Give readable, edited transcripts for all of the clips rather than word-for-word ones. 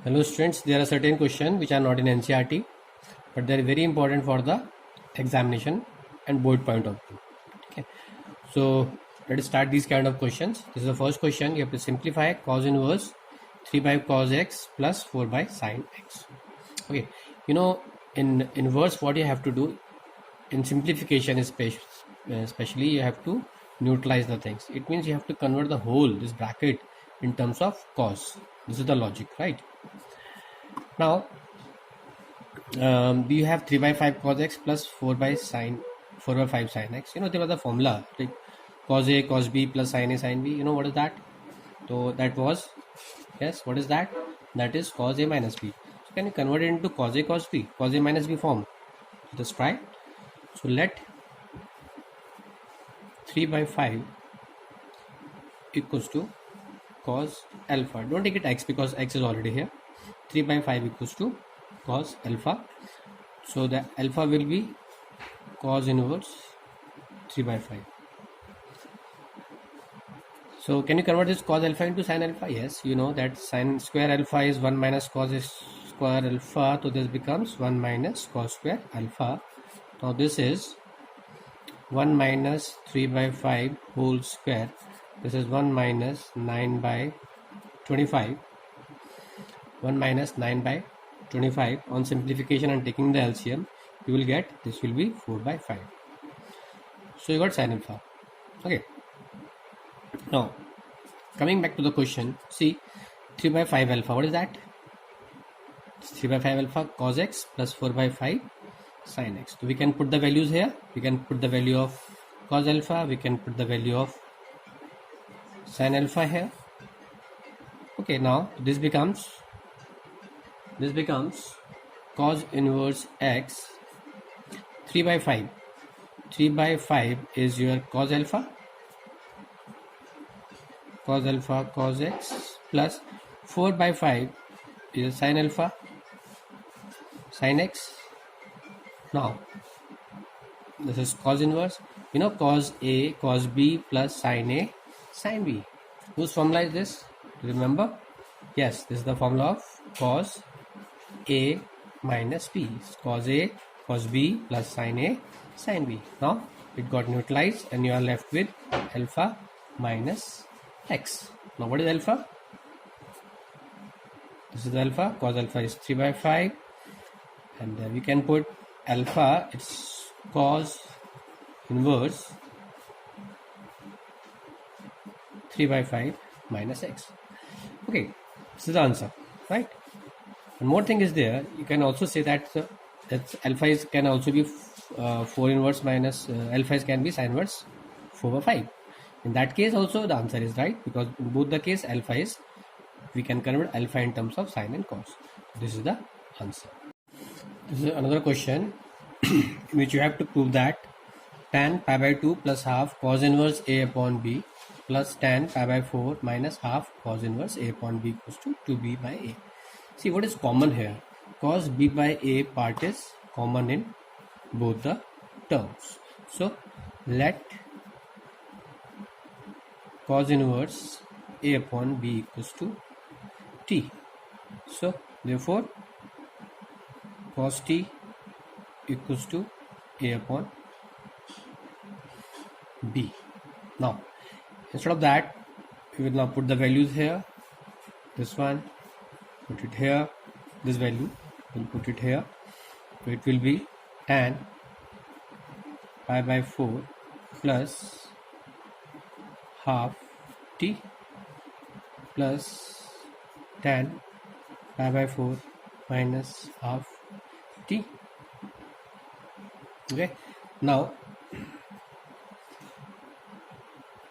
Hello students, there are certain questions which are not in NCERT, but they are very important for the examination and board point of view. Okay, so let us start these kind of questions. This is the first question. You have to simplify cos inverse 3 by cos x plus 4 by sin x. Okay, you know, in inverse what you have to do in simplification especially you have to neutralize the things. It means you have to convert the whole this bracket in terms of cos. This is the logic, right? Now you have 3 by 5 cos x plus 4 by 5 sin x. There was a formula like cos a cos b plus sin a sin b. You know what is that? So that was, yes, what is that? That is cos a minus b. So can you convert it into cos a cos b, cos a minus b form? Let us try. So let 3 by 5 equals to cos alpha. Don't take it x because x is already here. 3 by 5 equals to cos alpha. So the alpha will be cos inverse 3 by 5. So can you convert this cos alpha into sin alpha? Yes, you know that sin square alpha is 1 minus cos square alpha. So this becomes 1 minus cos square alpha. Now this is 1 minus 3 by 5 whole square. This is 1 minus 9 by 25. 1 minus 9 by 25. On simplification and taking the LCM, you will get this will be 4 by 5. So you got sin alpha. Okay. Now coming back to the question, see 3 by 5 alpha. What is that? 3 by 5 alpha cos x plus 4 by 5 sin x. So we can put the values here. We can put the value of cos alpha. We can put the value of sin alpha here. Okay. Now this becomes cos inverse x 3 by 5. 3 by 5 is your cos alpha cos x plus 4 by 5 is sin alpha sin x. Now this is cos inverse, cos a cos b plus sin a sin b. Whose formula is this? Remember? Yes, this is the formula of cos a minus b. Cos a cos b plus sin a sin b. Now it got neutralized and you are left with alpha minus x. Now what is alpha? This is alpha. Cos alpha is 3 by 5 and we can put alpha, it's cos inverse 3 by 5 minus x. Okay, this is the answer, right? One more thing is there. You can also say that alpha can also be 4 inverse minus alpha can be sin inverse 4 by 5. In that case also the answer is right, because in both the case alpha is, we can convert alpha in terms of sin and cos. This is the answer. This is another question in which you have to prove that tan pi by 2 plus half cos inverse a upon b plus tan pi by 4 minus half cos inverse a upon b equals to 2b by a. See what is common here. Cos b by a part is common in both the terms. So let cos inverse a upon b equals to t. So therefore cos t equals to a upon b. Now instead of that, we will now put the values here. This one, put it here. This value, we'll put it here. So it will be tan pi by 4 plus half t plus tan pi by 4 minus half t. Okay. Now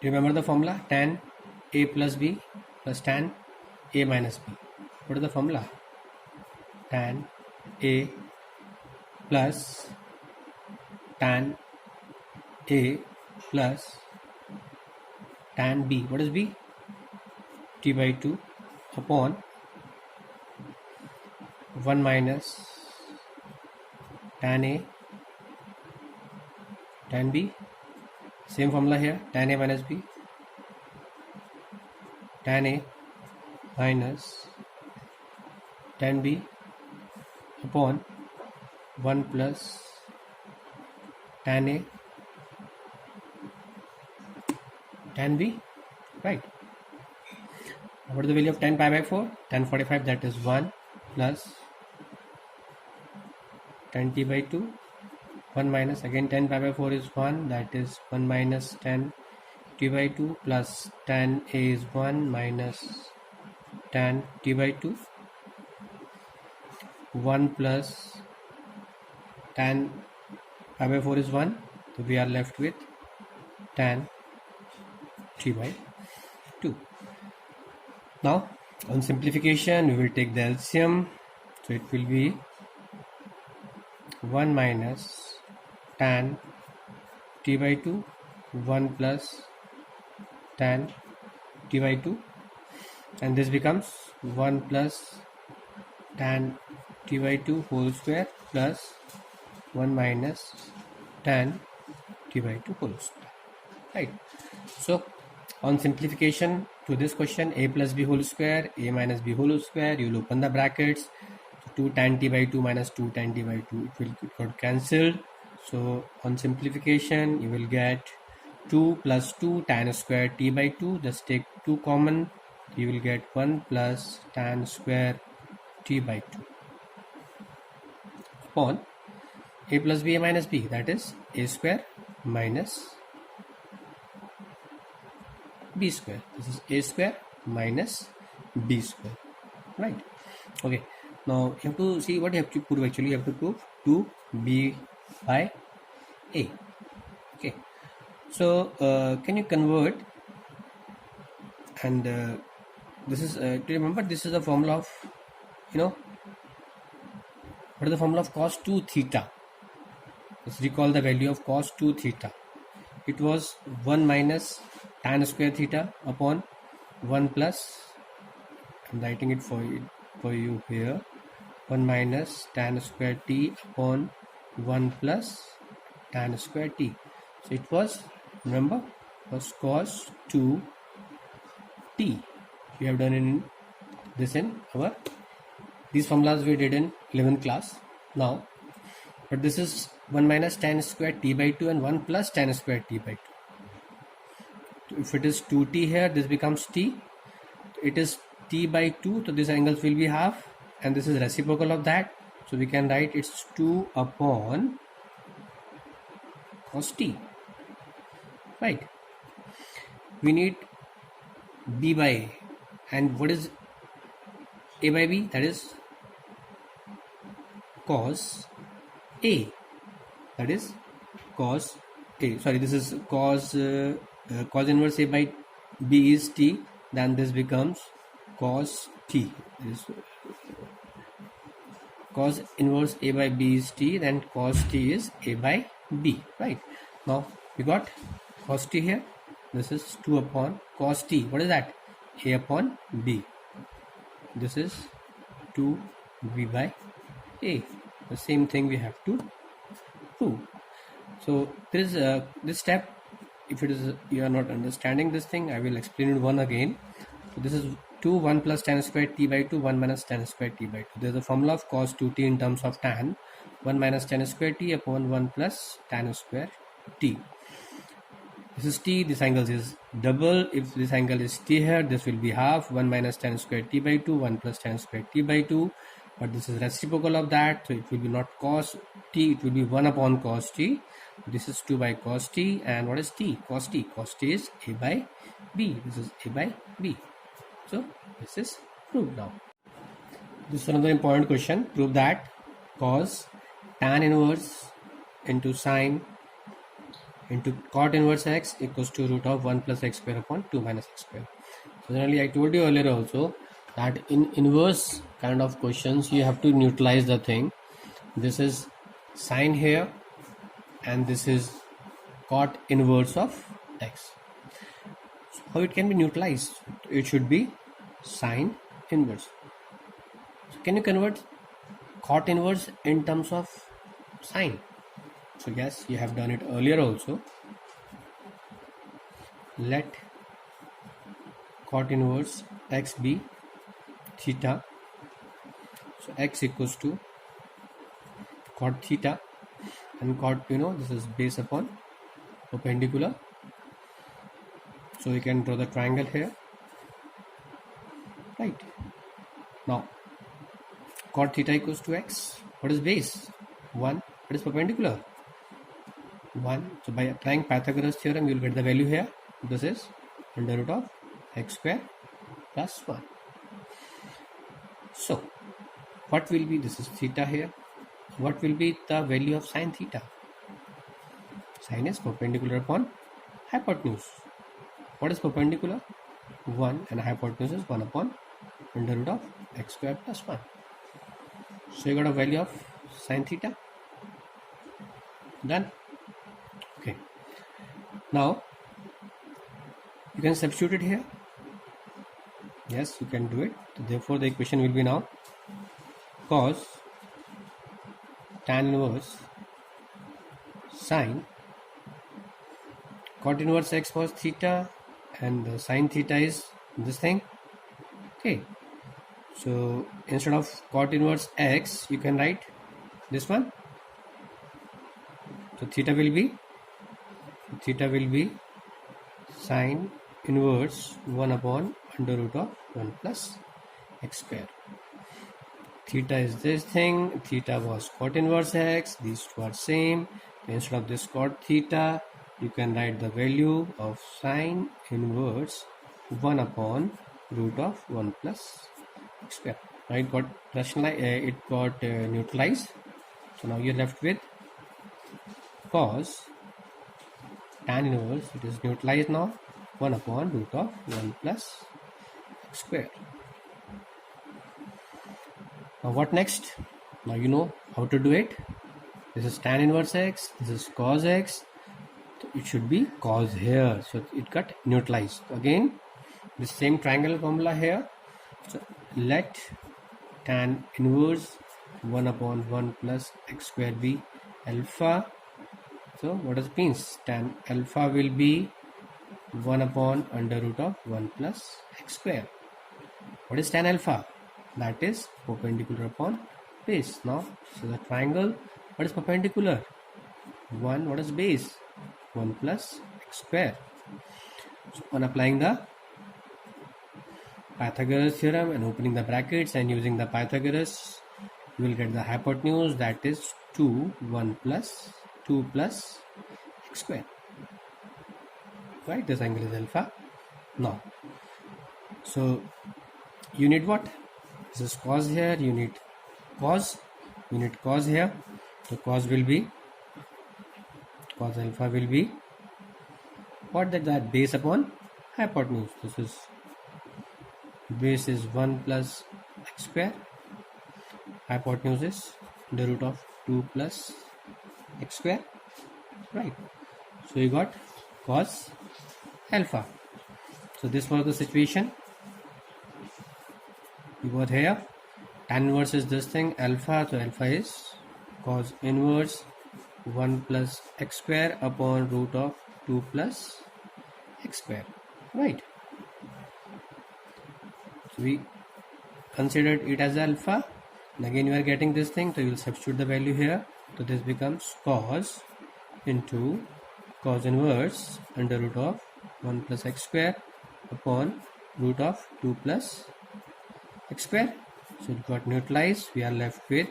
remember the formula, tan a plus b plus tan a minus b. What is the formula? Tan a plus tan a plus tan b. What is b? T by 2 upon 1 minus tan a tan b. Same formula here, tan a minus b, tan a minus tan b upon 1 plus tan a tan b, right? What is the value of tan pi by 4? Tan 45, that is 1 plus tan t by 2, 1 minus, again tan pi by 4 is 1, that is 1 minus tan t by 2 plus tan a is 1 minus tan t by 2, 1 plus tan pi by 4 is 1, so we are left with tan t by 2. Now on simplification we will take the LCM, so it will be 1 minus tan t by 2, 1 plus tan t by 2, and this becomes 1 plus tan t by 2 whole square plus 1 minus tan t by 2 whole square, right? So on simplification to this question, a plus b whole square, a minus b whole square, you will open the brackets, 2 tan t by 2 minus 2 tan t by 2, it will get cancelled. So on simplification you will get 2 plus 2 tan square t by 2, just take 2 common, you will get 1 plus tan square t by 2 upon a plus b, a minus b, that is a square minus b square. This is a square minus b square, right? Okay, now you have to see what you have to prove. Actually you have to prove 2b by a. Okay, so can you convert, and this is do you remember this is the formula of, what is the formula of cos 2 theta? Let's recall the value of cos 2 theta. It was 1 minus tan square theta upon 1 plus, I'm writing it for you here, 1 minus tan square t upon 1 plus tan square t. So it was, remember, was cos 2 t. We have done in this in our, these formulas we did in 11th class now, but this is 1 minus tan square t by 2 and 1 plus tan square t by 2. If it is 2t here, this becomes t, it is t by 2, so these angles will be half, and this is reciprocal of that, so we can write it's 2 upon cos t, right? We need b by a, and what is a by b? That is cos a, that is cos a, sorry, this is cos cos inverse a by b is t, then this becomes cos t, this cos inverse a by b is t, then cos t is a by b, right? Now we got cos t here, this is 2 upon cos t, what is that? A upon b, this is 2b by a, the same thing we have to prove. So there is this step, if it is you are not understanding this thing, I will explain it one again. So this is 2 1 plus tan square t by 2, 1 minus tan square t by 2. There is a formula of cos 2t in terms of tan, 1 minus tan square t upon 1 plus tan square t. This is t, this angle is double. If this angle is t here, this will be half, 1 minus tan square t by 2, 1 plus tan square t by 2, but this is reciprocal of that, so it will be not cos t, it will be 1 upon cos t. This is 2 by cos t, and what is t? Cos t. Cos t is a by b, this is a by b. So this is proved now. This is another important question. Prove that cos tan inverse into sine into cot inverse x equals to root of 1 plus x square upon 2 minus x square. So generally I told you earlier also that in inverse kind of questions you have to neutralize the thing. This is sine here and this is cot inverse of x. So how it can be neutralized? It should be sine inverse. So can you convert cot inverse in terms of sine? So yes, you have done it earlier also. Let cot inverse x be theta. So x equals to cot theta, and cot, this is base upon perpendicular. So you can draw the triangle here, right? Now cot theta equals to x. What is base? 1. What is perpendicular? 1. So by applying Pythagoras theorem, you will get the value here. This is under root of x square plus 1. So what will be, this is theta here, what will be the value of sine theta? Sine is perpendicular upon hypotenuse. What is perpendicular? 1, and hypotenuse is 1 upon under root of x square plus 1. So you got a value of sine theta. Done. Okay. Now you can substitute it here. Yes, you can do it. So therefore the equation will be now cos tan inverse sine cot inverse x cos theta, and the sine theta is this thing. Okay, so instead of cot inverse x, you can write this one. So theta will be sine inverse 1 upon under root of 1 plus x square. Theta is this thing, theta was cot inverse x, these two are same. Instead of this cot theta, you can write the value of sine inverse 1 upon root of 1 plus x square. Now it got neutralized. So now you're left with cos tan inverse, it is neutralized now, 1 upon root of 1 plus x square. Now what next? Now you know how to do it. This is tan inverse x, this is cos x, so it should be cos here, so it got neutralized. Again the same triangle formula here. So let tan inverse 1 upon 1 plus x square be alpha. So what does it mean? Tan alpha will be 1 upon under root of 1 plus x square. What is tan alpha? That is perpendicular upon base. Now so the triangle, what is perpendicular? 1. What is base? 1 plus x square. So on applying the Pythagoras theorem and opening the brackets and using the Pythagoras, you will get the hypotenuse, that is 1 plus 2 plus x square. Right, this angle is alpha. Now so you need what? This is cos here, you need cos here. So cos alpha will be what? That base upon hypotenuse. This is base is 1 plus x square, hypotenuse is the root of 2 plus x square, right? So you got cos alpha. So this was the situation. You got here tan inverse is this thing, alpha, so alpha is cos inverse 1 plus x square upon root of 2 plus x square, right? So we considered it as alpha, and again you are getting this thing, so you will substitute the value here. So this becomes cos into cos inverse under root of 1 plus x square upon root of 2 plus x square. So it got neutralized. We are left with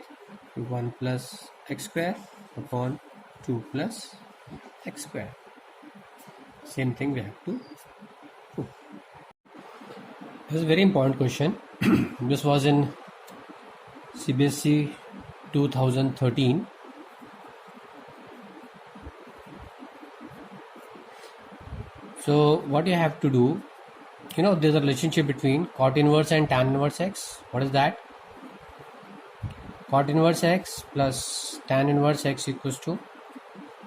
1 plus x square upon 2 plus x square. Same thing we have to do. This is a very important question. This was in CBSE 2013. So what you have to do, there's a relationship between cot inverse and tan inverse x. What is that? Cot inverse x plus tan inverse x equals to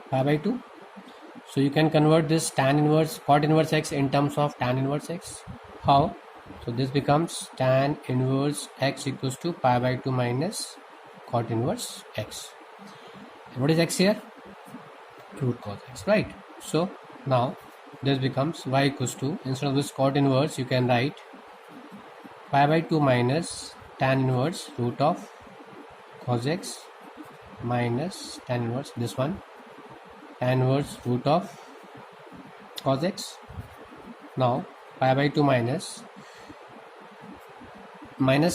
pi by 2. So you can convert this cot inverse x in terms of tan inverse x. How? So this becomes tan inverse x equals to pi by 2 minus cot inverse x. And what is x here? Root cos x, right? So now this becomes y equals to, instead of this cot inverse, you can write pi by 2 minus tan inverse root of cos x minus tan inverse this one, tan inverse root of cos x. Now pi by 2 minus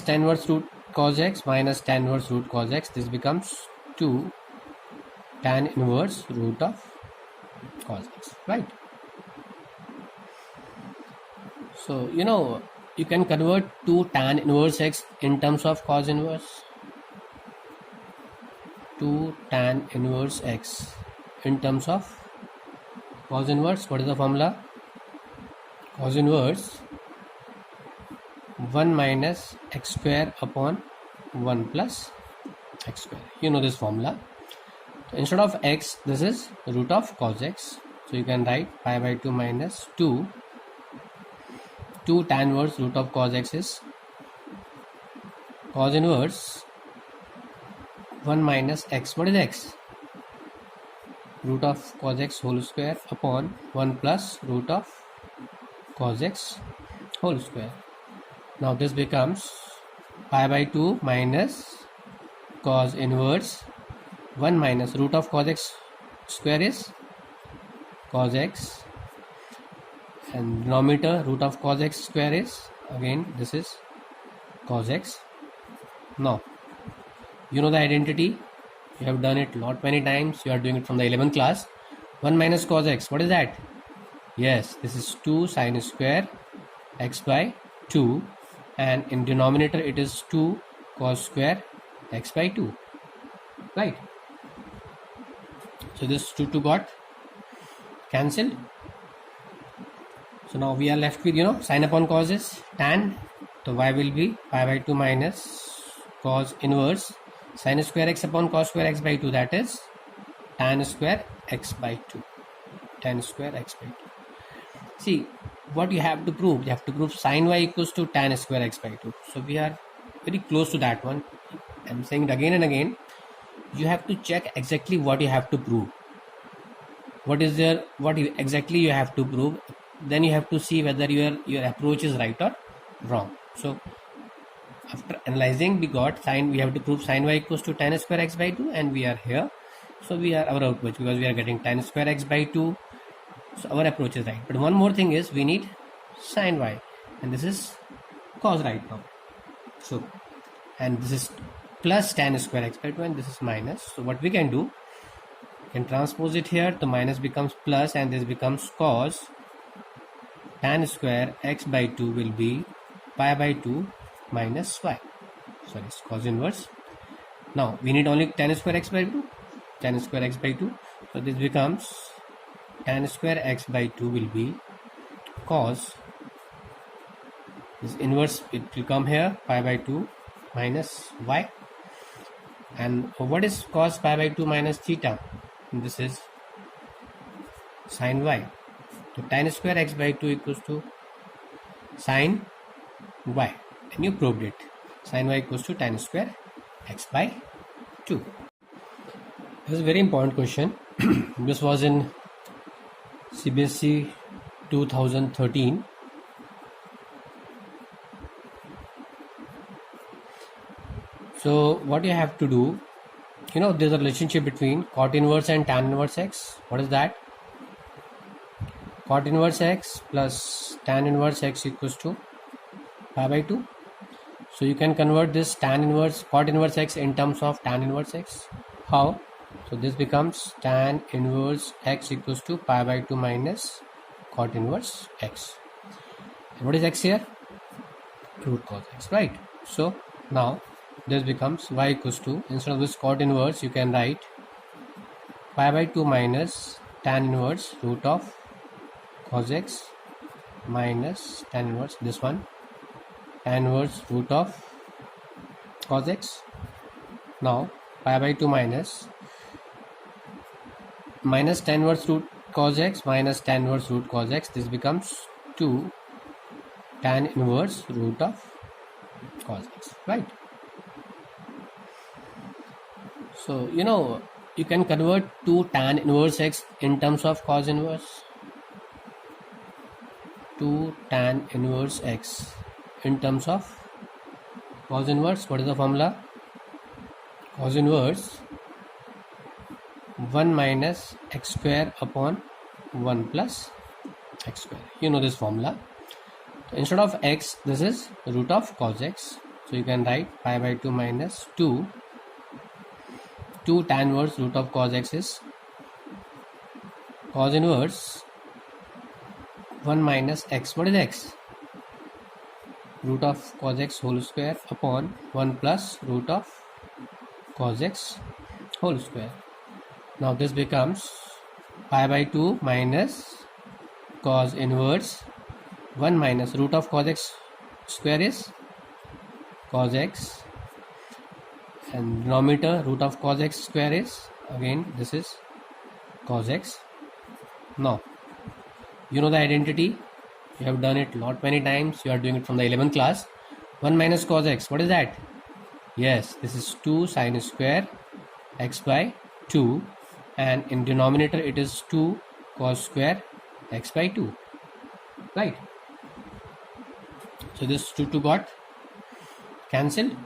tan inverse root cos x minus tan inverse root cos x. This becomes 2 tan inverse root of cos x, right? So you can convert 2 tan inverse x in terms of cos inverse. 2 tan inverse x in terms of cos inverse. What is the formula? Cos inverse 1 minus x square upon 1 plus x square. You know this formula. So instead of x, this is root of cos x. So you can write pi by 2 minus 2 tan inverse root of cos x is cos inverse 1 minus x. What is x? Root of cos x whole square upon 1 plus root of cos x whole square. Now this becomes pi by 2 minus cos inverse 1 minus root of cos x square is cos x, and denominator root of cos x square is again this is cos x. Now you know the identity, you have done it many times, you are doing it from the 11th class. 1 minus cos x, what is that? Yes, this is 2 sin square x by 2, and in denominator it is 2 cos square x by 2, right? So this 2 got cancelled. So now we are left with sin upon cos is tan, so y will be pi by 2 minus cos inverse sin square x upon cos square x by 2, that is tan square x by 2. Tan square x by 2. See what you have to prove. You have to prove sin y equals to tan square x by 2. So we are very close to that one. I'm saying it again and again. You have to check exactly what you have to prove. What exactly you have to prove. Then you have to see whether your approach is right or wrong. So after analyzing, we have to prove sin y equals to tan square x by 2, and we are here. So we are our approach, because we are getting tan square x by 2. So our approach is right. But one more thing is we need sin y, and this is cos right now. So, and this is plus tan square x by 2, and this is minus. So what we can do, we can transpose it here. The minus becomes plus, and this becomes cos tan square x by 2 will be pi by 2 minus y. Sorry, it's cos inverse. Now we need only tan square x by 2. Tan square x by 2. So this becomes tan square x by 2 will be cos, this inverse, it will come here, pi by 2 minus y. And what is cos pi by 2 minus theta? And this is sin y. So tan square x by 2 equals to sin y, and you proved it. Sin y equals to tan square x by 2. This is a very important question. This was in CBSE 2013. So what you have to do, there's a relationship between cot inverse and tan inverse x. What is that? Cot inverse x plus tan inverse x equals to pi by 2. So you can convert this cot inverse x in terms of tan inverse x. How? So this becomes tan inverse x equals to pi by 2 minus cot inverse x. And what is x here? Root cos x, right? So now this becomes y equals to, instead of this cot inverse, you can write pi by 2 minus tan inverse root of cos x minus tan inverse this one, tan inverse root of cos x. Now pi by 2 minus tan inverse root cos x minus tan inverse root cos x. This becomes 2 tan inverse root of cos x, right? So you can convert 2 tan inverse x in terms of cos inverse. 2 tan inverse x in terms of cos inverse. What is the formula? cos inverse 1 minus x square upon 1 plus x square. You know this formula. So instead of x, this is root of cos x. So you can write pi by 2 minus 2 tan inverse root of cos x is cos inverse 1 minus x. What is x? Root of cos x whole square upon 1 plus root of cos x whole square. Now this becomes pi by 2 minus cos inverse 1 minus root of cos x square is cos x, and denominator root of cos x square is again this is cos x. Now you know the identity, you have done it lot many times, you are doing it from the 11th class. 1 minus cos x, what is that? Yes, this is 2 sin square x by 2, and in denominator it is 2 cos square x by 2, right? So this 2 got cancelled.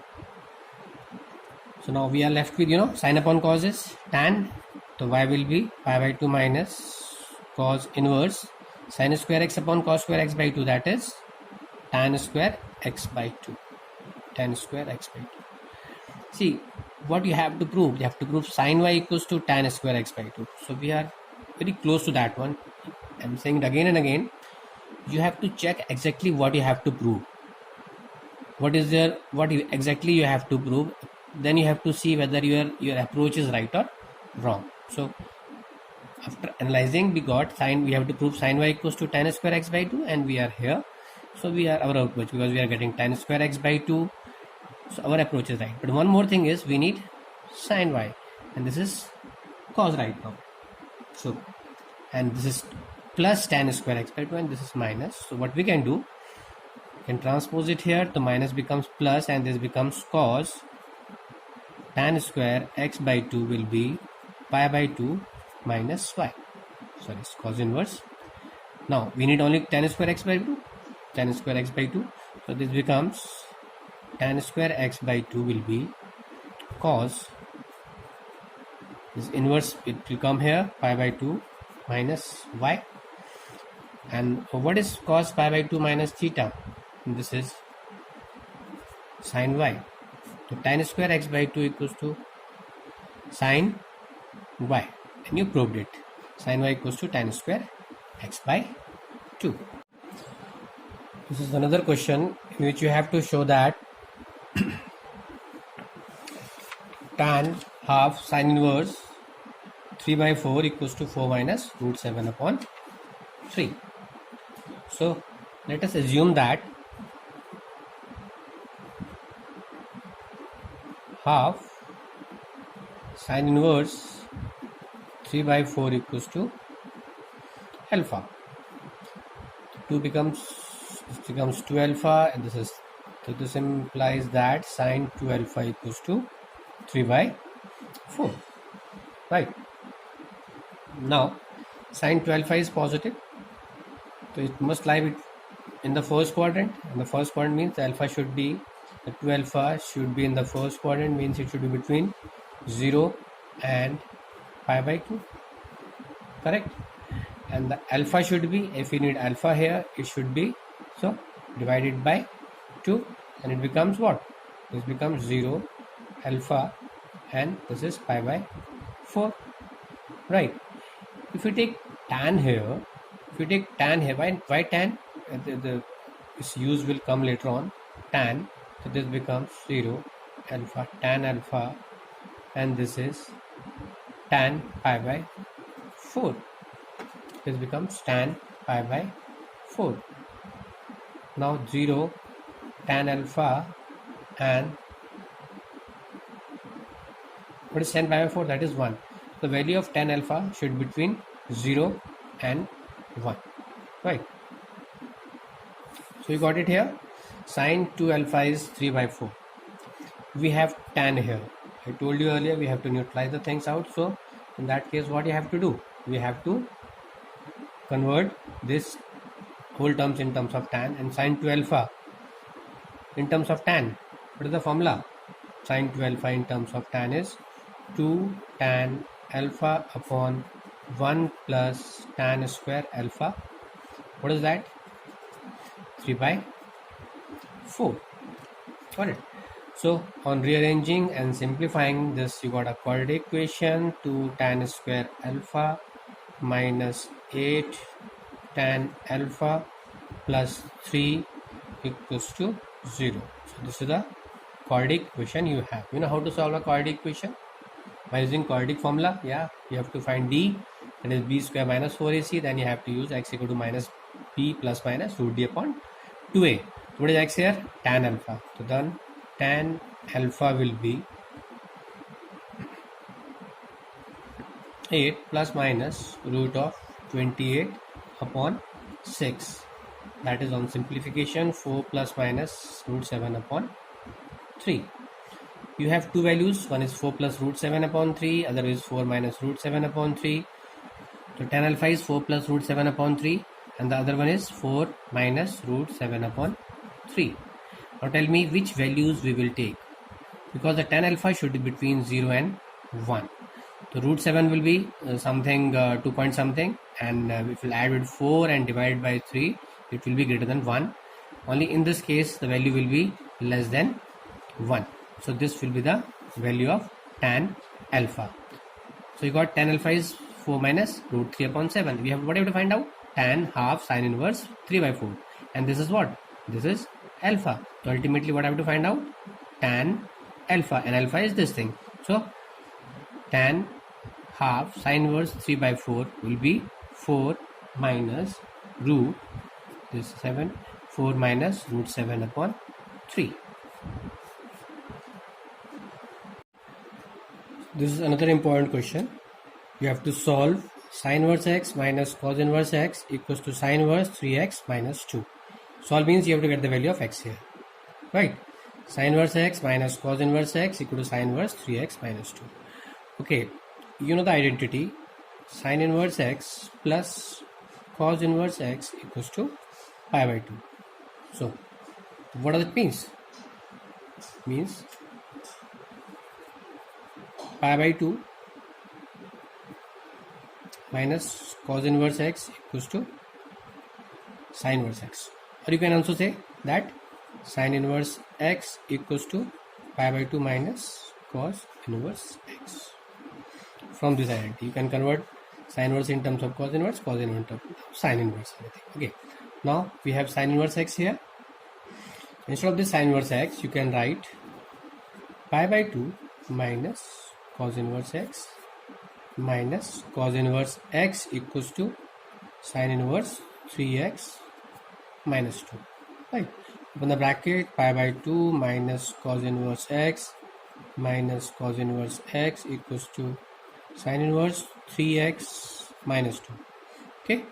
So now we are left with, sin upon cos is tan. So y will be pi by 2 minus cos inverse sin square x upon cos square x by 2, that is tan square x by 2. Tan square x by 2. See, what you have to prove? You have to prove sin y equals to tan square x by 2. So we are very close to that one. I'm saying it again and again. You have to check exactly what you have to prove. What is there? Exactly you have to prove? Then you have to see whether your approach is right or wrong. So after analyzing, we have to prove sin y equals to tan square x by 2, and we are here. So we are our approach, because we are getting tan square x by 2. So our approach is right. But one more thing is, we need sin y, and this is cos right now. So, and this is plus tan square x by 2, and this is minus. So what we can do, we can transpose it here. The minus becomes plus, and this becomes cos tan square x by 2 will be pi by 2 minus y. Sorry, it's cos inverse. Now we need only tan square x by 2. Tan square x by 2. So this becomes tan square x by 2 will be cos, this inverse, it will come here, pi by 2 minus y. And what is cos pi by 2 minus theta? And this is sin y. So tan square x by 2 equals to sin y, and you proved it. Sin y equals to tan square x by 2. This is another question in which you have to show that tan half sin inverse 3 by 4 equals to 4 minus root 7 upon 3. So let us assume that half sin inverse 3 by 4 equals to alpha. 2 becomes 2 alpha, and this implies that sin 2 alpha equals to 3 by 4, right? Now sin 2 alpha is positive, so it must lie in the first quadrant, and the first quadrant means alpha should be, the 2 alpha should be in the first quadrant, means it should be between 0 and pi by 2, correct? And the alpha should be, if we need alpha here, it should be, so divided by 2, and it becomes what? This becomes 0 alpha, and this is pi by 4, right? If we take tan here, why tan? This use will come later on, tan. So this becomes 0 alpha, tan alpha, and this is tan pi by 4. This becomes tan pi by 4. Now 0 tan alpha, and what is tan pi by 4? That is 1. The value of tan alpha should be between 0 and 1, right? So you got it here. Sin 2 alpha is 3 by 4. We have tan here. I told you earlier, we have to neutralize the things out. So in that case, what you have to do? We have to convert this whole terms in terms of tan, and sin 2 alpha in terms of tan. What is the formula? Sine 2 alpha in terms of tan is 2 tan alpha upon 1 plus tan square alpha. What is that? 3 by 4. Got it. So on rearranging and simplifying this, you got a quadratic equation: 2 tan square alpha minus 8 tan alpha plus 3 equals to 0. So this is the quadratic equation you have. You know how to solve a quadratic equation? By using quadratic formula. Yeah, you have to find d, that is b square minus 4ac. Then you have to use x equal to minus b plus minus root d upon 2a. What is x here? Tan alpha. So then tan alpha will be 8 plus minus root of 28 upon 6. That is on simplification 4 plus minus root 7 upon 3. You have two values. One is 4 plus root 7 upon 3. Other is 4 minus root 7 upon 3. So tan alpha is 4 plus root 7 upon 3. And the other one is 4 minus root 7 upon 3. Now tell me which values we will take, because the tan alpha should be between 0 and 1. So root 7 will be something 2 point something, and if we add with 4 and divide by 3, it will be greater than 1. Only in this case the value will be less than 1. So this will be the value of tan alpha. So you got tan alpha is 4 minus root 3 upon 7. We have what have to find out? Tan half sine inverse 3 by 4. And this is what? This is alpha. So ultimately what I have to find out? Tan alpha. And alpha is this thing. So tan half sine inverse 3 by 4 will be 4 minus root this 7, 4 minus root 7 upon 3. This is another important question. You have to solve sine inverse x minus cos inverse x equals to sine inverse 3x minus 2. Solve means you have to get the value of x here, right? Sine inverse x minus cos inverse x equal to sine inverse 3x minus 2. Okay, you know the identity. Sine inverse x plus cos inverse x equals to pi by 2. So what does it means? Means pi by 2 minus cos inverse x equals to sine inverse x. Or you can also say that sine inverse x equals to pi by 2 minus cos inverse x. From this identity, you can convert sine inverse in terms of cos inverse in terms of sine inverse. Okay. Now we have sine inverse x here. Instead of this sine inverse x, you can write pi by 2 minus cos inverse x minus cos inverse x equals to sine inverse 3x minus 2. Right. Open the bracket. Pi by 2 minus cos inverse x minus cos inverse x equals to sine inverse 3x minus 2. Okay.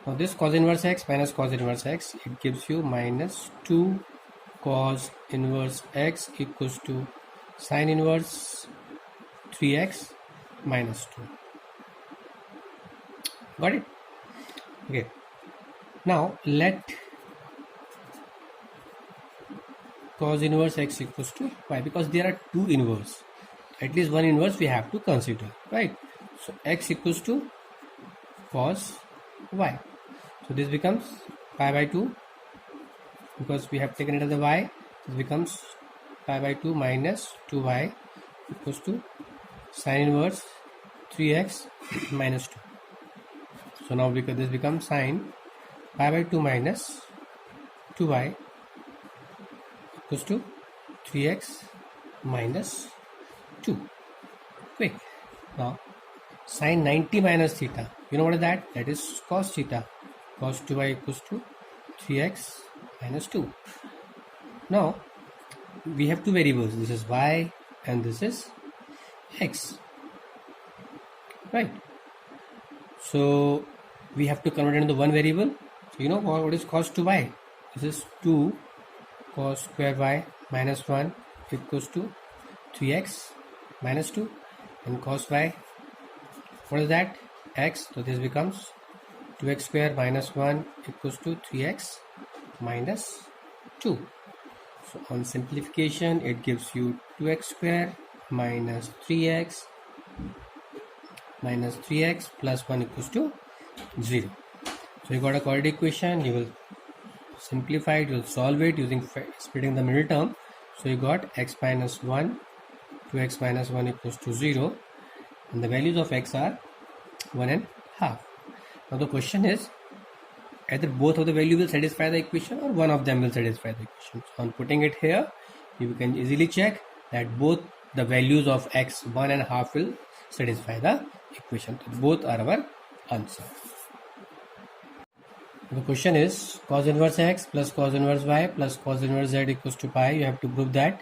Now this cos inverse x minus cos inverse x, it gives you minus 2 cos inverse x equals to sine inverse 3x minus 2. Got it? Okay. Now let cos inverse x equals to y, because there are two inverse. At least one inverse we have to consider, right? So x equals to cos y. So this becomes pi by 2, because we have taken it as a y. This becomes pi by 2 minus 2y equals to sine inverse 3x minus 2. So now because this becomes sine pi by 2 minus 2y equals to 3x minus 2. Quick. Now sine 90 minus theta, you know what is that? That is cos theta. Cos 2y equals to 3x minus 2. Now we have two variables. This is y and this is x, right? So we have to convert it into one variable. So you know what is cos 2y? This is 2 cos square y minus 1 equals to 3x minus 2, and cos y, what is that? X. So this becomes 2x square minus 1 equals to 3x minus 2. So on simplification, it gives you 2x square minus 3x plus 1 equals to 0. So you got a quadratic equation. You will simplify it, you will solve it using splitting the middle term. So you got x minus 1, 2x minus 1 equals to 0, and the values of x are 1 and half. Now the question is, either both of the value will satisfy the equation or one of them will satisfy the equation. So on putting it here, you can easily check that both the values of x 1 and half will satisfy the equation. So both are our answer. The question is cos inverse x plus cos inverse y plus cos inverse z equals to pi. You have to prove that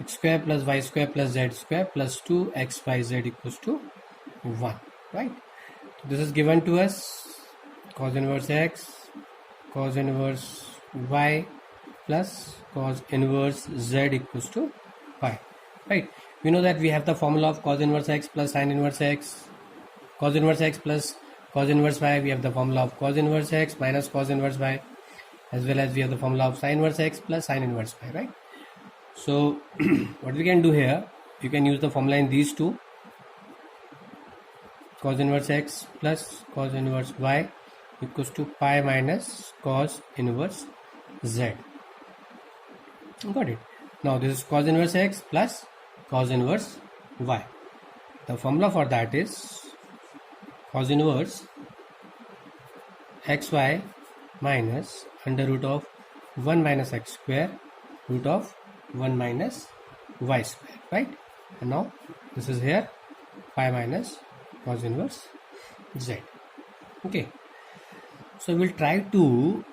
x square plus y square plus z square plus 2xyz equals to 1, right? So this is given to us, cos inverse x, cos inverse y plus cos inverse z equals to pi, right? We know that we have the formula of cos inverse x plus sin inverse x, cos inverse x plus cos inverse y. We have the formula of cos inverse x minus cos inverse y, as well as we have the formula of sin inverse x plus sin inverse y, right? So what we can do here, you can use the formula in these two, cos inverse x plus cos inverse y equals to pi minus cos inverse z. Got it? Now this is cos inverse x plus cos inverse y. The formula for that is cos inverse xy minus under root of 1 minus x square root of 1 minus y square, right? And now this is here pi minus cos inverse z. Okay, so we'll try to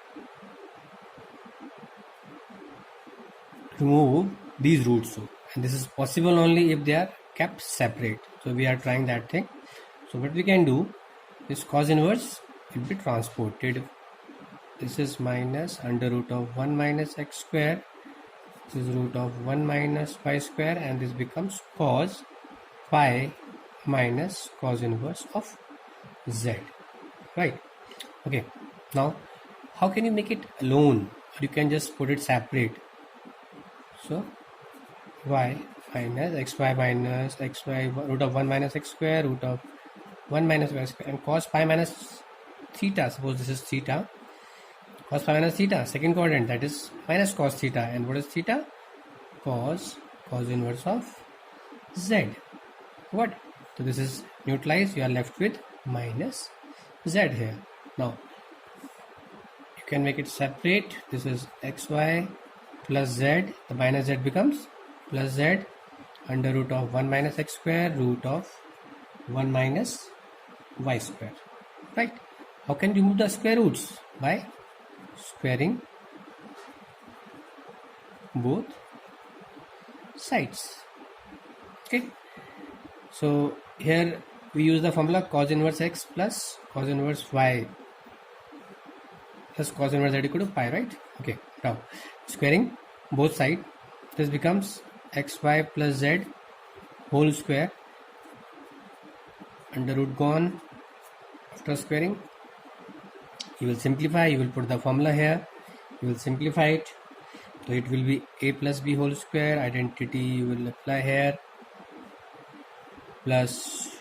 remove these roots, and this is possible only if they are kept separate. So we are trying that thing. So what we can do is cos inverse will be transported. This is minus under root of 1 minus x square. This is root of 1 minus y square, and this becomes cos pi minus cos inverse of z, right? Okay, now how can you make it alone, or you can just put it separate? So y minus xy minus xy root of 1 minus x square root of 1 minus y square, and cos pi minus theta, suppose this is theta, cos pi minus theta, second quadrant, that is minus cos theta. And what is theta? Cos inverse of z. What? So this is neutralized, you are left with minus z here. Now you can make it separate. This is xy plus z, the minus z becomes plus z under root of 1 minus x square root of 1 minus y square, right? How can you remove the square roots? By squaring both sides. Okay, so here we use the formula cos inverse x plus cos inverse y plus cos inverse z equal to pi, right? Okay, now squaring both sides, this becomes xy plus z whole square, under root gone. After squaring, you will simplify, you will put the formula here, you will simplify it, so it will be a plus b whole square, identity you will apply here, plus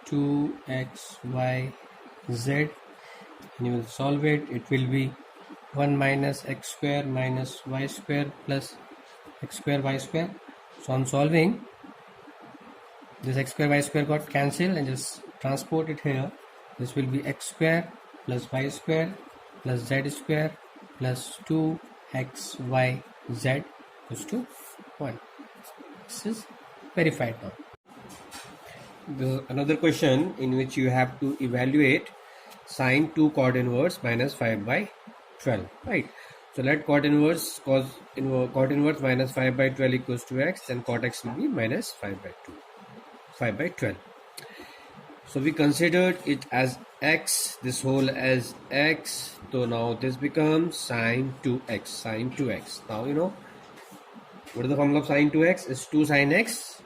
2xyz, and you will solve it. It will be 1 minus x square minus y square plus x square y square. So on solving, this x square y square got cancelled, and just transport it here. This will be x square plus y square plus z square plus 2xyz equals to 1. This is verified now. This is another question in which you have to evaluate sine 2 cot inverse minus 5 by 12, right? So let cot inverse minus 5 by 12 equals to x, then cot x will be minus 5 by 12. So we considered it as x, this whole as x. So now this becomes sine 2x. Now you know what is the formula of sine 2x? Is 2 sine x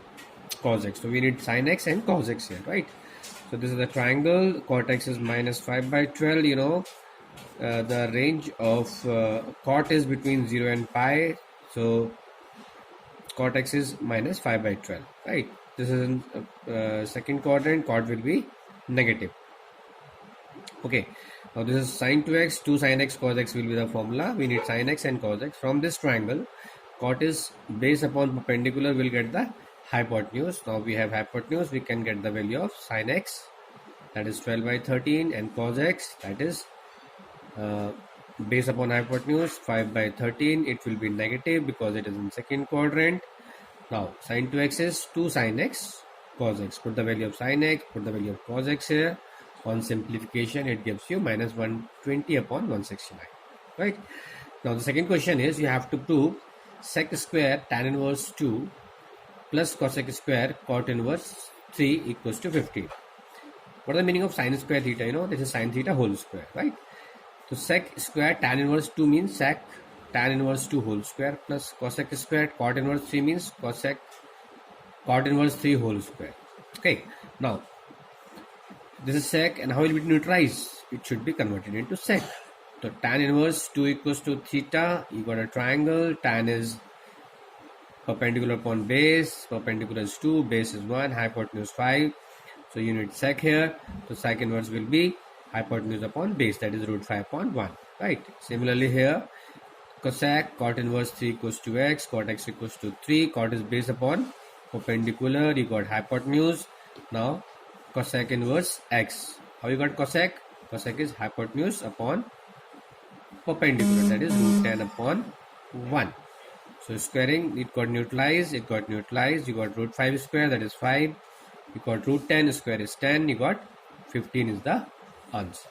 cos x. So we need sine x and cos x here, right? So this is the triangle. Cot x is minus 5 by 12. You know the range of cot is between 0 and pi. So cot x is minus 5 by 12, right? This is in second quadrant, cot will be negative. Okay, now this is sin 2x, 2 sin x cos x will be the formula. We need sin x and cos x. From this triangle, cot is base upon perpendicular will get the hypotenuse. Now we have hypotenuse, we can get the value of sin x, that is 12 by 13, and cos x, that is base upon hypotenuse 5 by 13. It will be negative because it is in second quadrant. Now sin 2x is 2 sin x cos x. Put the value of sin x, put the value of cos x here. On simplification, it gives you minus 120 upon 169, right? Now the second question is, you have to prove sec square tan inverse 2 plus cosec square cot inverse 3 equals to 15. What is the meaning of sin square theta? You know, this is sin theta whole square, right? So sec square tan inverse 2 means sec tan inverse 2 whole square, plus cosec square cot inverse 3 means cosec cot inverse 3 whole square. Okay, now this is sec, and how will it neutralize? It should be converted into sec. So tan inverse 2 equals to theta. You got a triangle. Tan is perpendicular upon base. Perpendicular is 2, base is 1, hypotenuse 5. So you need sec here. So sec inverse will be hypotenuse upon base, that is root 5 upon 1, right? Similarly here, cosec cot inverse 3 equals to x, cot x equals to 3. Cot is based upon perpendicular. You got hypotenuse. Now cosec inverse x. How you got cosec? Cosec is hypotenuse upon perpendicular, that is root 10 upon 1. So squaring, it got neutralized, you got root 5 square, that is 5. You got root 10 square is 10. You got 15 is the answer.